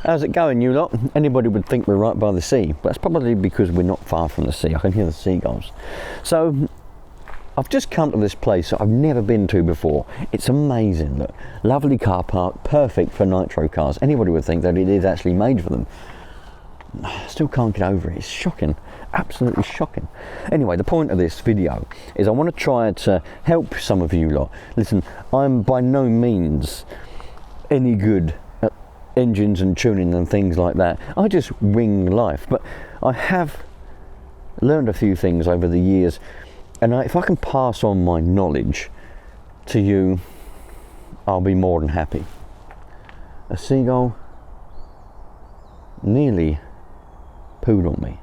How's it going, you lot? Anybody would think we're right by the sea, but that's probably because we're not far from the sea. I can hear the seagulls. So I've just come to this place that I've never been to before. It's amazing. Look, lovely car park, perfect for nitro cars. Anybody would think that it is actually made for them. I still can't get over it. It's shocking, absolutely shocking. Anyway, the point of this video is I want to try to help some of you lot. Listen, I'm by no means any good at engines and tuning and things like that. I just wing life, but I have learned a few things over the years, and if I can pass on my knowledge to you, I'll be more than happy. A seagull nearly pooed on me.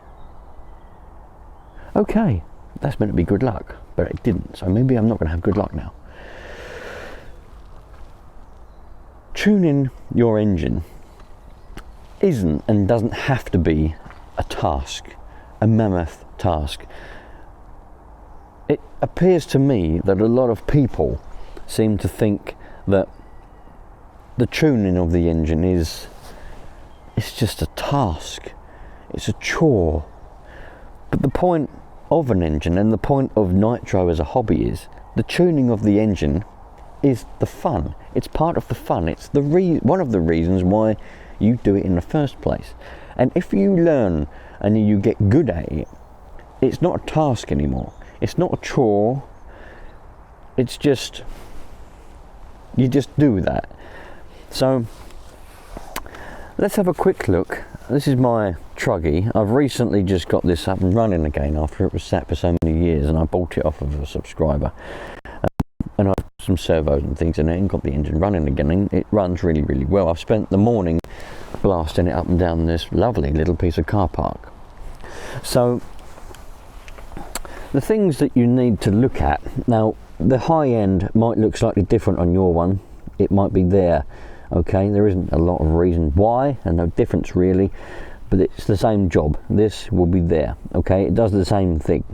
Okay, that's meant to be good luck, but it didn't, so maybe I'm not going to have good luck now. Tuning your engine isn't and doesn't have to be a task, a mammoth task. It appears to me that a lot of people seem to think that the tuning of the engine it's just a task. It's a chore. But the point of an engine and the point of nitro as a hobby is the tuning of the engine is the fun. It's part of the fun. It's one of the reasons why you do it in the first place. And if you learn and you get good at it, it's not a task anymore. It's not a chore. It's just, you just do that. So let's have a quick look. This is my truggy. I've recently just got this up and running again after it was sat for so many years, and I bought it off of a subscriber. And I've got some servos and things in it and got the engine running again, and it runs really, really well. I've spent the morning blasting it up and down this lovely little piece of car park. So the things that you need to look at, now the high end might look slightly different on your one. It might be there. Okay, there isn't a lot of reason why, and no difference really, but it's the same job. This will be there. Okay, it does the same thing.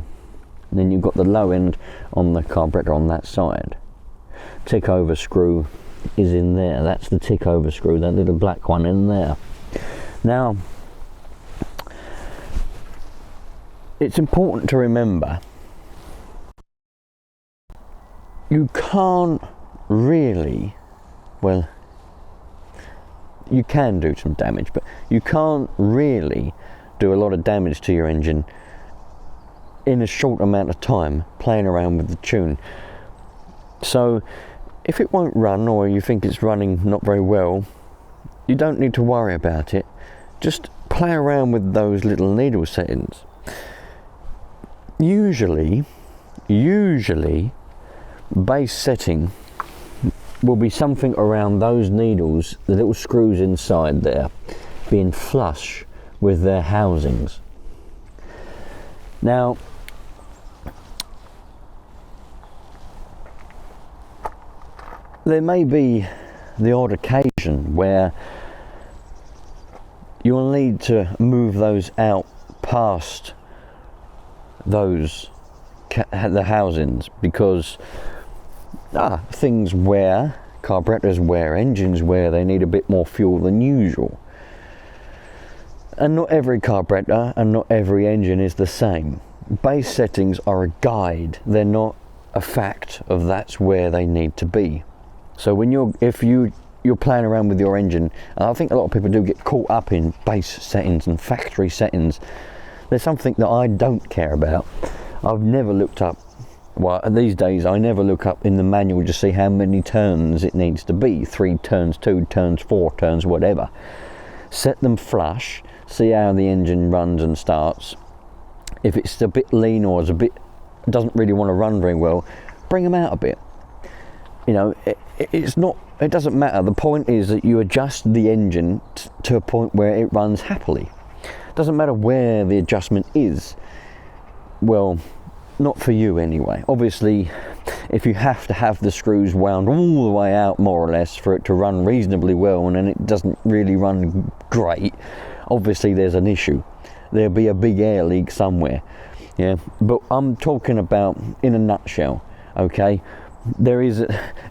And then you've got the low end on the carburetor on that side. Tick over screw is in there. That's the tick over screw, that little black one in there. Now, it's important to remember you can't really, well, you can do some damage, but you can't really do a lot of damage to your engine in a short amount of time playing around with the tune. So if it won't run, or you think it's running not very well, you don't need to worry about it. Just play around with those little needle settings. Usually base setting will be something around those needles, the little screws inside there, being flush with their housings. Now, there may be the odd occasion where you'll need to move those out past those the housings, because things wear, carburetors wear, engines wear, they need a bit more fuel than usual. And not every carburetor and not every engine is the same. Base settings are a guide, they're not a fact of that's where they need to be. So when you're playing around with your engine, and I think a lot of people do get caught up in base settings and factory settings. There's something that I don't care about. I've never looked up, well, these days I never look up in the manual to see how many turns it needs to be. 3 turns, 2 turns, 4 turns, whatever. Set them flush, see how the engine runs and starts. If it's a bit lean or doesn't really want to run very well, bring them out a bit. You know, it doesn't matter. The point is that you adjust the engine to a point where it runs happily. Doesn't matter where the adjustment is. Well, not for you anyway. Obviously, if you have to have the screws wound all the way out more or less for it to run reasonably well, and then it doesn't really run great, obviously there's an issue. There'll be a big air leak somewhere. Yeah, but I'm talking about in a nutshell. Okay, there is,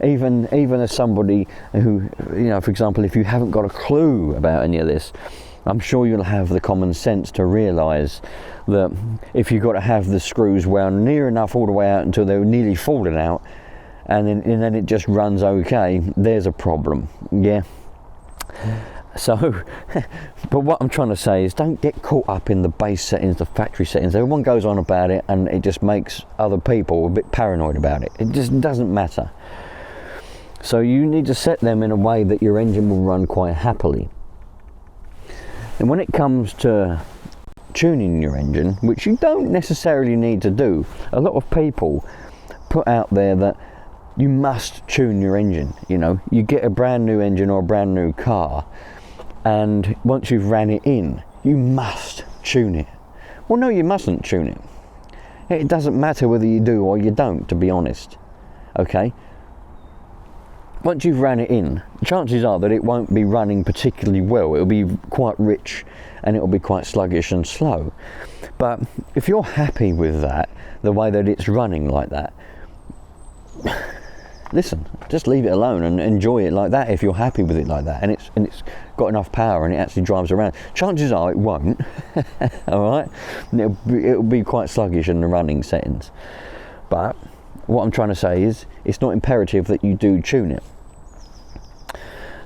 even as somebody who, you know, for example, if you haven't got a clue about any of this, I'm sure you'll have the common sense to realise that if you've got to have the screws wound near enough all the way out until they're nearly falling out, and then it just runs okay, there's a problem. Yeah. So, but what I'm trying to say is, don't get caught up in the base settings, the factory settings. Everyone goes on about it, and it just makes other people a bit paranoid about it. It just doesn't matter. So you need to set them in a way that your engine will run quite happily. And when it comes to tuning your engine, which you don't necessarily need to do, a lot of people put out there that you must tune your engine. You know, you get a brand new engine or a brand new car, and once you've ran it in, you must tune it. Well, no, you mustn't tune it. It doesn't matter whether you do or you don't, to be honest. Okay? Once you've ran it in, chances are that it won't be running particularly well. It'll be quite rich and it'll be quite sluggish and slow. But if you're happy with that, the way that it's running like that, listen, just leave it alone and enjoy it like that if you're happy with it like that, and it's got enough power and it actually drives around. Chances are it won't. All right, it'll be quite sluggish in the running settings. But what I'm trying to say is, it's not imperative that you do tune it.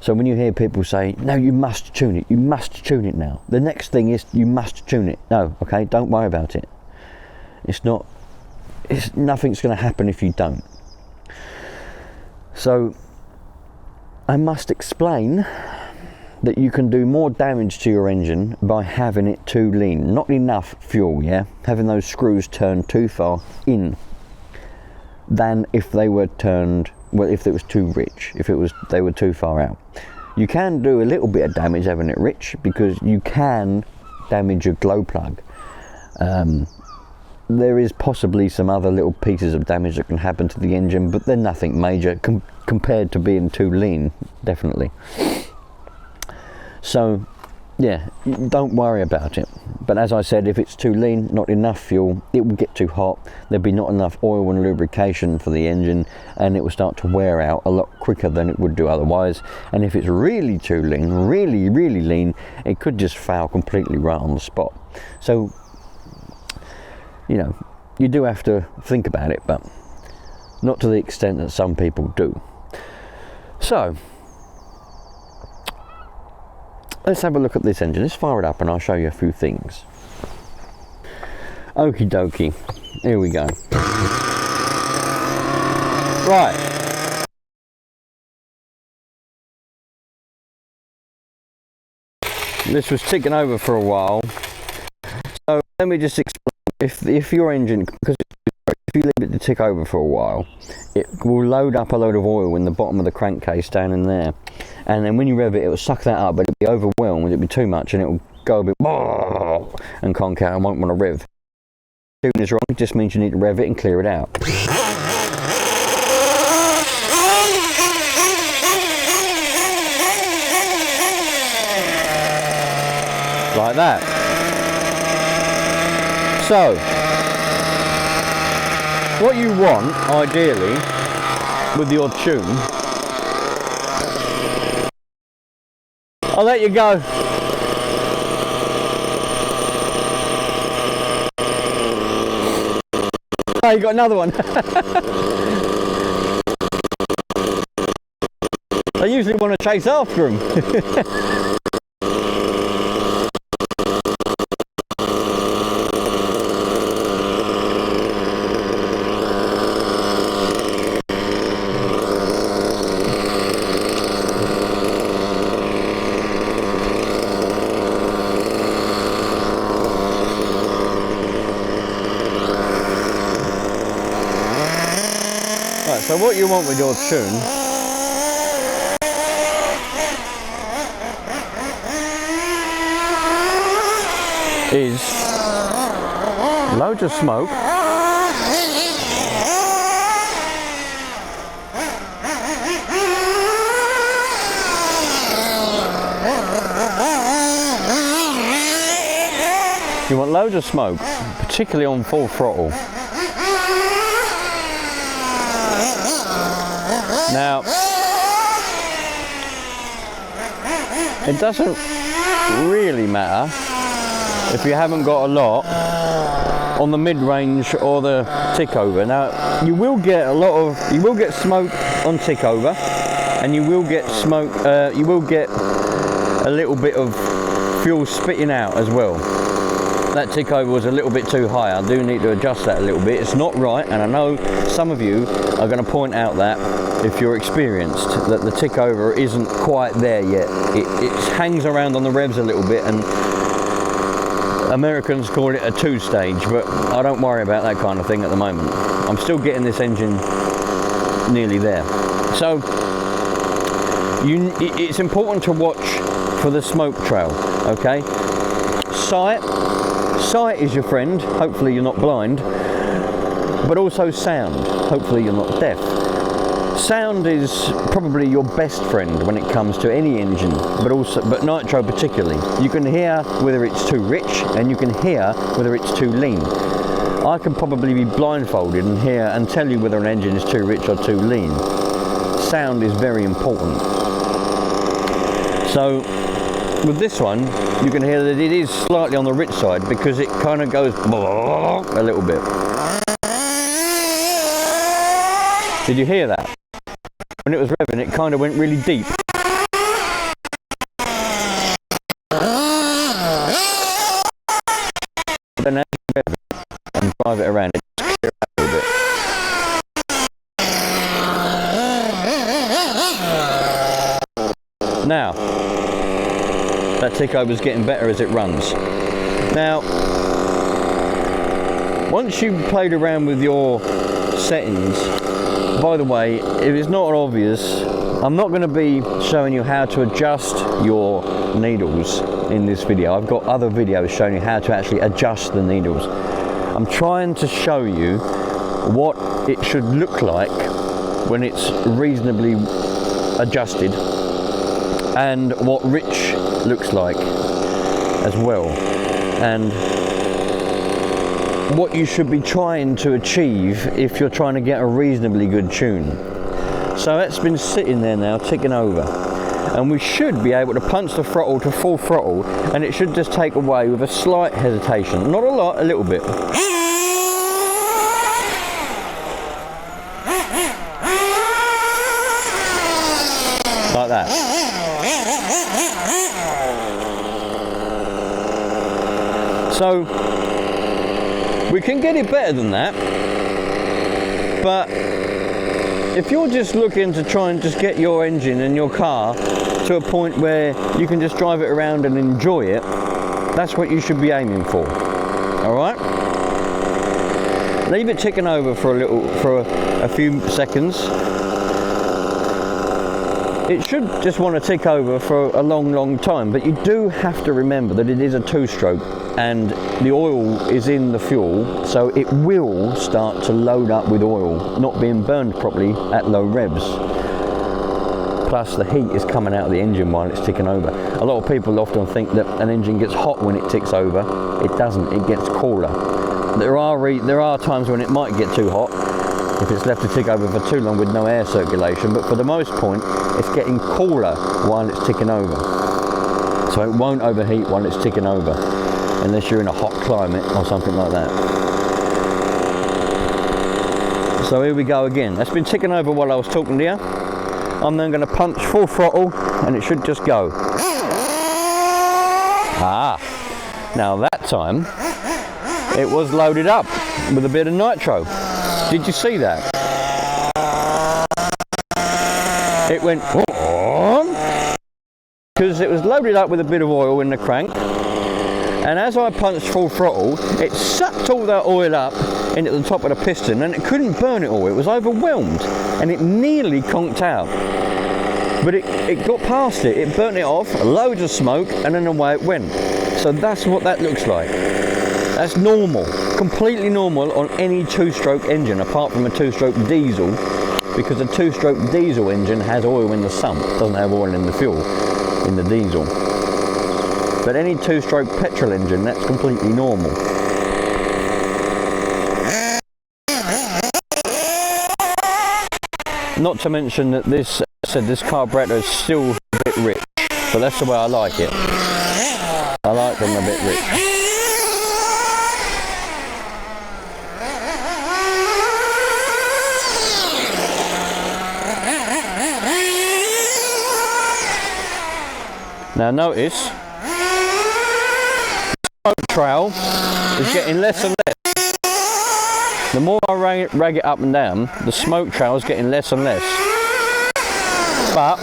So when you hear people say, no, you must tune it, you must tune it now, the next thing is you must tune it. No, okay, don't worry about it. Nothing's going to happen if you don't. So I must explain that you can do more damage to your engine by having it too lean. Not enough fuel, yeah? Having those screws turned too far in, than if they were turned, well, if it was too rich, they were too far out. You can do a little bit of damage having it rich, because you can damage your glow plug. There is possibly some other little pieces of damage that can happen to the engine, but they're nothing major compared to being too lean, definitely. So yeah, don't worry about it. But as I said, if it's too lean, not enough fuel, it will get too hot, there'll be not enough oil and lubrication for the engine, and it will start to wear out a lot quicker than it would do otherwise. And if it's really too lean, really lean, it could just fail completely right on the spot. So, you know, you do have to think about it, but not to the extent that some people do. So let's have a look at this engine. Let's fire it up and I'll show you a few things. Okie dokie, here we go. Right. This was ticking over for a while. So let me just explain. If your engine, because if you leave it to tick over for a while, it will load up a load of oil in the bottom of the crankcase down in there, and then when you rev it, it will suck that up, but it'll be overwhelmed, it'll be too much, and it will go a bit and conk out and won't want to rev. If tuning is wrong, it just means you need to rev it and clear it out. Like that. So, what you want, ideally, with your tune, I'll let you go. Oh, you got another one. I usually want to chase after them. So what you want with your tune is loads of smoke, you want loads of smoke, particularly on full throttle. Now, it doesn't really matter if you haven't got a lot on the mid-range or the tick over. Now, you will get smoke on tick over, and you will get smoke, you will get a little bit of fuel spitting out as well. That tick over was a little bit too high. I do need to adjust that a little bit. It's not right, and I know some of you are going to point out that if you're experienced, that the tick over isn't quite there yet. It hangs around on the revs a little bit, and Americans call it a two-stage, but I don't worry about that kind of thing at the moment. I'm still getting this engine nearly there. So it's important to watch for the smoke trail, okay? Sight is your friend, hopefully you're not blind, but also sound, hopefully you're not deaf. Sound is probably your best friend when it comes to any engine, but Nitro particularly. You can hear whether it's too rich, and you can hear whether it's too lean. I can probably be blindfolded and hear and tell you whether an engine is too rich or too lean. Sound is very important. So with this one, you can hear that it is slightly on the rich side because it kind of goes a little bit. Did you hear that? When it was revving, it kind of went really deep. Then as you rev it and drive it around, it just clears out a little bit. Now, that tick over is getting better as it runs. Now, once you've played around with your settings, by the way, if it's not obvious, I'm not going to be showing you how to adjust your needles in this video. I've got other videos showing you how to actually adjust the needles. I'm trying to show you what it should look like when it's reasonably adjusted, and what rich looks like as well, and what you should be trying to achieve if you're trying to get a reasonably good tune. So that's been sitting there now, ticking over, and we should be able to punch the throttle to full throttle, and it should just take away with a slight hesitation. Not a lot, a little bit. Like that. So we can get it better than that, but if you're just looking to try and just get your engine and your car to a point where you can just drive it around and enjoy it, that's what you should be aiming for. All right, leave it ticking over for a few seconds. It should just want to tick over for a long time, but you do have to remember that it is a two-stroke and the oil is in the fuel, so it will start to load up with oil, not being burned properly at low revs. Plus the heat is coming out of the engine while it's ticking over. A lot of people often think that an engine gets hot when it ticks over. It doesn't, it gets cooler. There are times when it might get too hot if it's left to tick over for too long with no air circulation, but for the most point it's getting cooler while it's ticking over, so it won't overheat while it's ticking over, unless you're in a hot climate or something like that. So here we go again. That's been ticking over while I was talking to you. I'm then going to punch full throttle and it should just go. Now that time it was loaded up with a bit of nitro. Did you see that? It went on because it was loaded up with a bit of oil in the crank, and as I punched full throttle, it sucked all that oil up into the top of the piston, and it couldn't burn it all. It was overwhelmed and it nearly conked out, but it got past it. It burnt it off, loads of smoke, and then away it went. So that's what that looks like. That's normal, completely normal on any two-stroke engine, apart from a two-stroke diesel, because a two-stroke diesel engine has oil in the sump, doesn't have oil in the fuel, in the diesel. But any two-stroke petrol engine, that's completely normal. Not to mention that this, this carburetor is still a bit rich, but that's the way I like it. I like them a bit rich. Now notice, the smoke trail is getting less and less. The more I rag it up and down, the smoke trail is getting less and less. But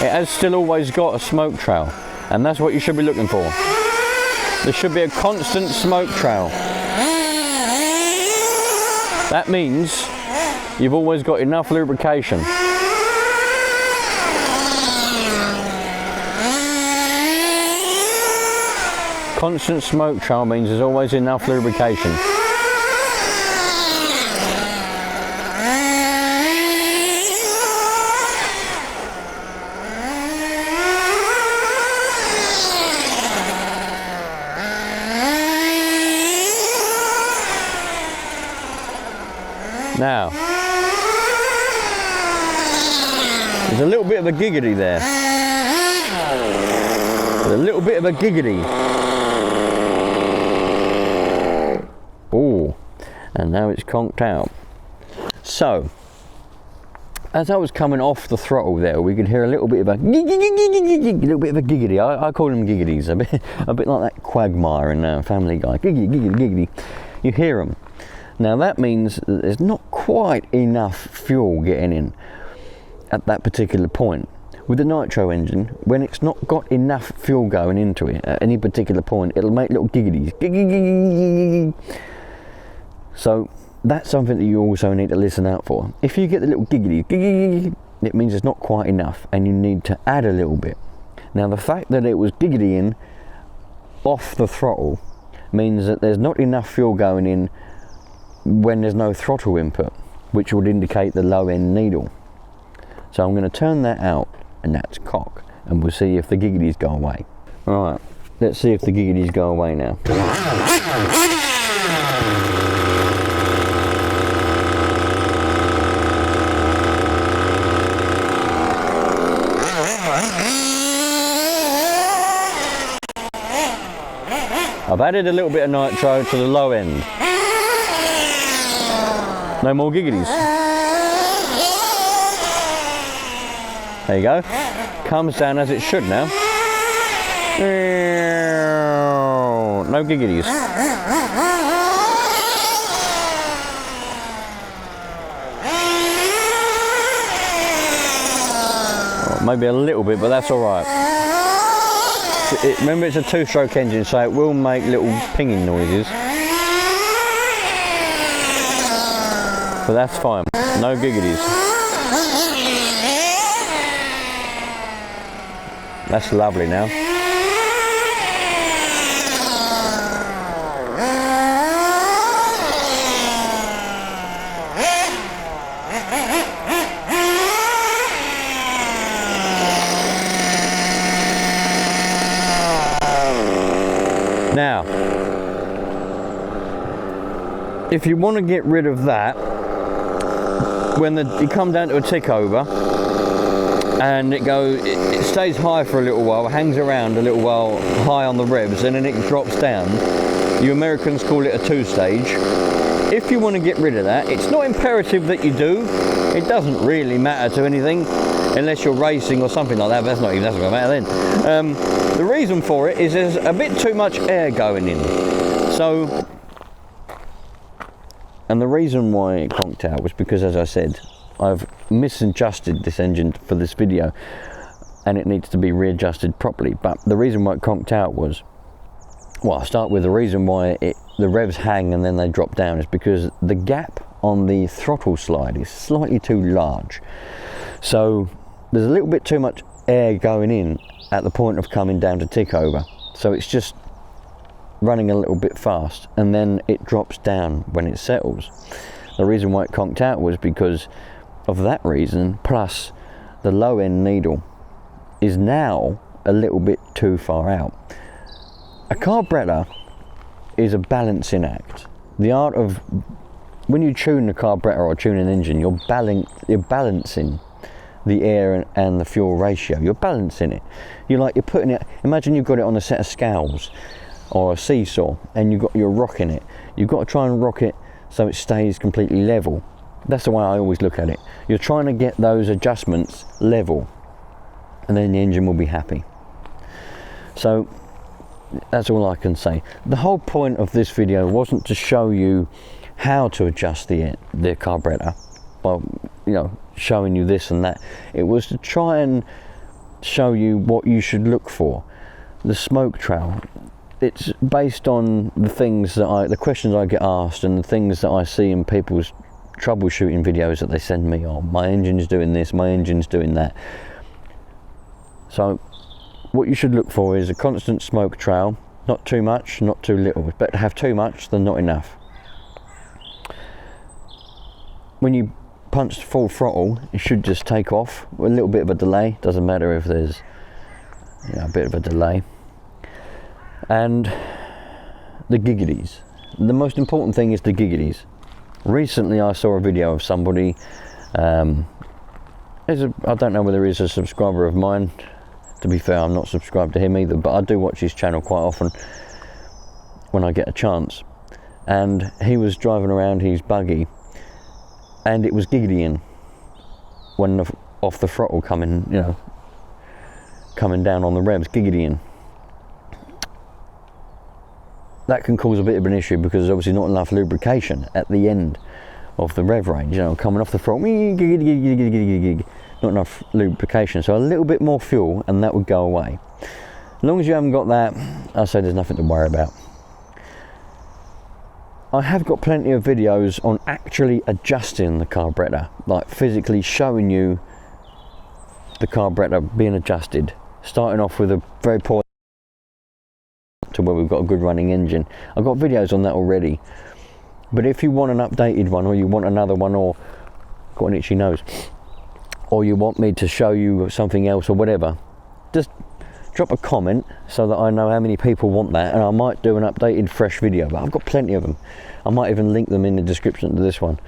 it has still always got a smoke trail, and that's what you should be looking for. There should be a constant smoke trail. That means you've always got enough lubrication. Constant smoke trail means there's always enough lubrication. Now, there's a little bit of a giggity there. There's a little bit of a giggity. Oh, and now it's conked out. So, as I was coming off the throttle there, we could hear a little bit of a giggity. I call them giggities, a bit like that Quagmire in Family Guy. Giggity, giggity, giggity. You hear them. Now that means that there's not quite enough fuel getting in at that particular point. With the nitro engine, when it's not got enough fuel going into it at any particular point, it'll make little giggities. So that's something that you also need to listen out for. If you get the little giggity, it means it's not quite enough and you need to add a little bit. Now the fact that it was giggitying off the throttle means that there's not enough fuel going in when there's no throttle input, which would indicate the low end needle. So I'm going to turn that out, and that's cock, and we'll see if the giggities go away. Alright, let's see if the giggities go away now. I've added a little bit of nitro to the low end. No more giggities. There you go. Comes down as it should now. No giggities. Oh, maybe a little bit, but that's alright. Remember, it's a two-stroke engine, so it will make little pinging noises. But that's fine. No giggities. That's lovely now. Now, if you want to get rid of that, when you come down to a tick over and it stays high for a little while, hangs around a little while high on the revs, and then it drops down. You Americans call it a two-stage. If you want to get rid of that, it's not imperative that you do. It doesn't really matter to anything unless you're racing or something like that, but that's not going to matter then. The reason for it is there's a bit too much air going in. So, and the reason why it conked out was because, as I said, I've misadjusted this engine for this video and it needs to be readjusted properly. But the reason why it conked out was, well, I'll start with the reason why the revs hang and then they drop down is because the gap on the throttle slide is slightly too large. So there's a little bit too much air going in at the point of coming down to tick over. So it's just running a little bit fast and then it drops down when it settles. The reason why it conked out was because of that reason, plus the low end needle is now a little bit too far out. A carburetor is a balancing act. The art of when you tune the carburetor or tune an engine, you're balancing the air and the fuel ratio. You're balancing it. You're putting it, imagine you've got it on a set of scales or a seesaw, and you're rocking it. You've got to try and rock it so it stays completely level. That's the way I always look at it. You're trying to get those adjustments level, and then the engine will be happy. So that's all I can say. The whole point of this video wasn't to show you how to adjust the carburetor, by, you know, showing you this and that. It was to try and show you what you should look for. The smoke trail, it's based on the things that the questions I get asked and the things that I see in people's troubleshooting videos that they send me on. My engine's doing this, my engine's doing that. So what you should look for is a constant smoke trail, not too much, not too little. It's better to have too much than not enough. When you punch full throttle, it should just take off with a little bit of a delay. Doesn't matter if there's, you know, a bit of a delay. And the giggities. The most important thing is the giggities. Recently I saw a video of somebody, I don't know whether he's a subscriber of mine. To be fair, I'm not subscribed to him either, but I do watch his channel quite often when I get a chance. And he was driving around his buggy, and it was giggitying when off the throttle coming, you know, coming down on the revs, giggitying. That can cause a bit of an issue because there's obviously not enough lubrication at the end of the rev range, you know, coming off the throttle, not enough lubrication. So a little bit more fuel and that would go away. As long as you haven't got that, I say there's nothing to worry about. I have got plenty of videos on actually adjusting the carburetor, like physically showing you the carburetor being adjusted, starting off with a very poor to where we've got a good running engine. I've got videos on that already, but if you want an updated one, or you want another one, or got an itchy nose, or you want me to show you something else or whatever, just drop a comment so that I know how many people want that, and I might do an updated fresh video. But I've got plenty of them. I might even link them in the description to this one.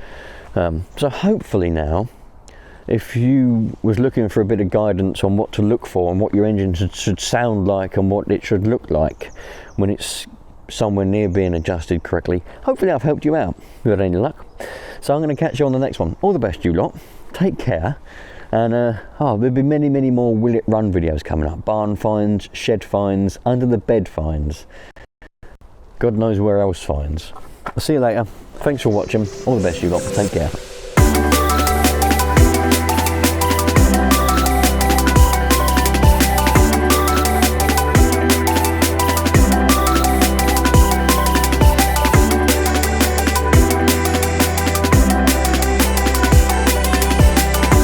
So hopefully now, if you was looking for a bit of guidance on what to look for and what your engine should sound like and what it should look like when it's somewhere near being adjusted correctly, hopefully I've helped you out. If you had any luck. So I'm going to catch you on the next one. All the best, you lot. Take care. And there'll be many, many more Will It Run videos coming up. Barn finds, shed finds, under the bed finds. God knows where else finds. I'll see you later. Thanks for watching. All the best, you lot. Take care.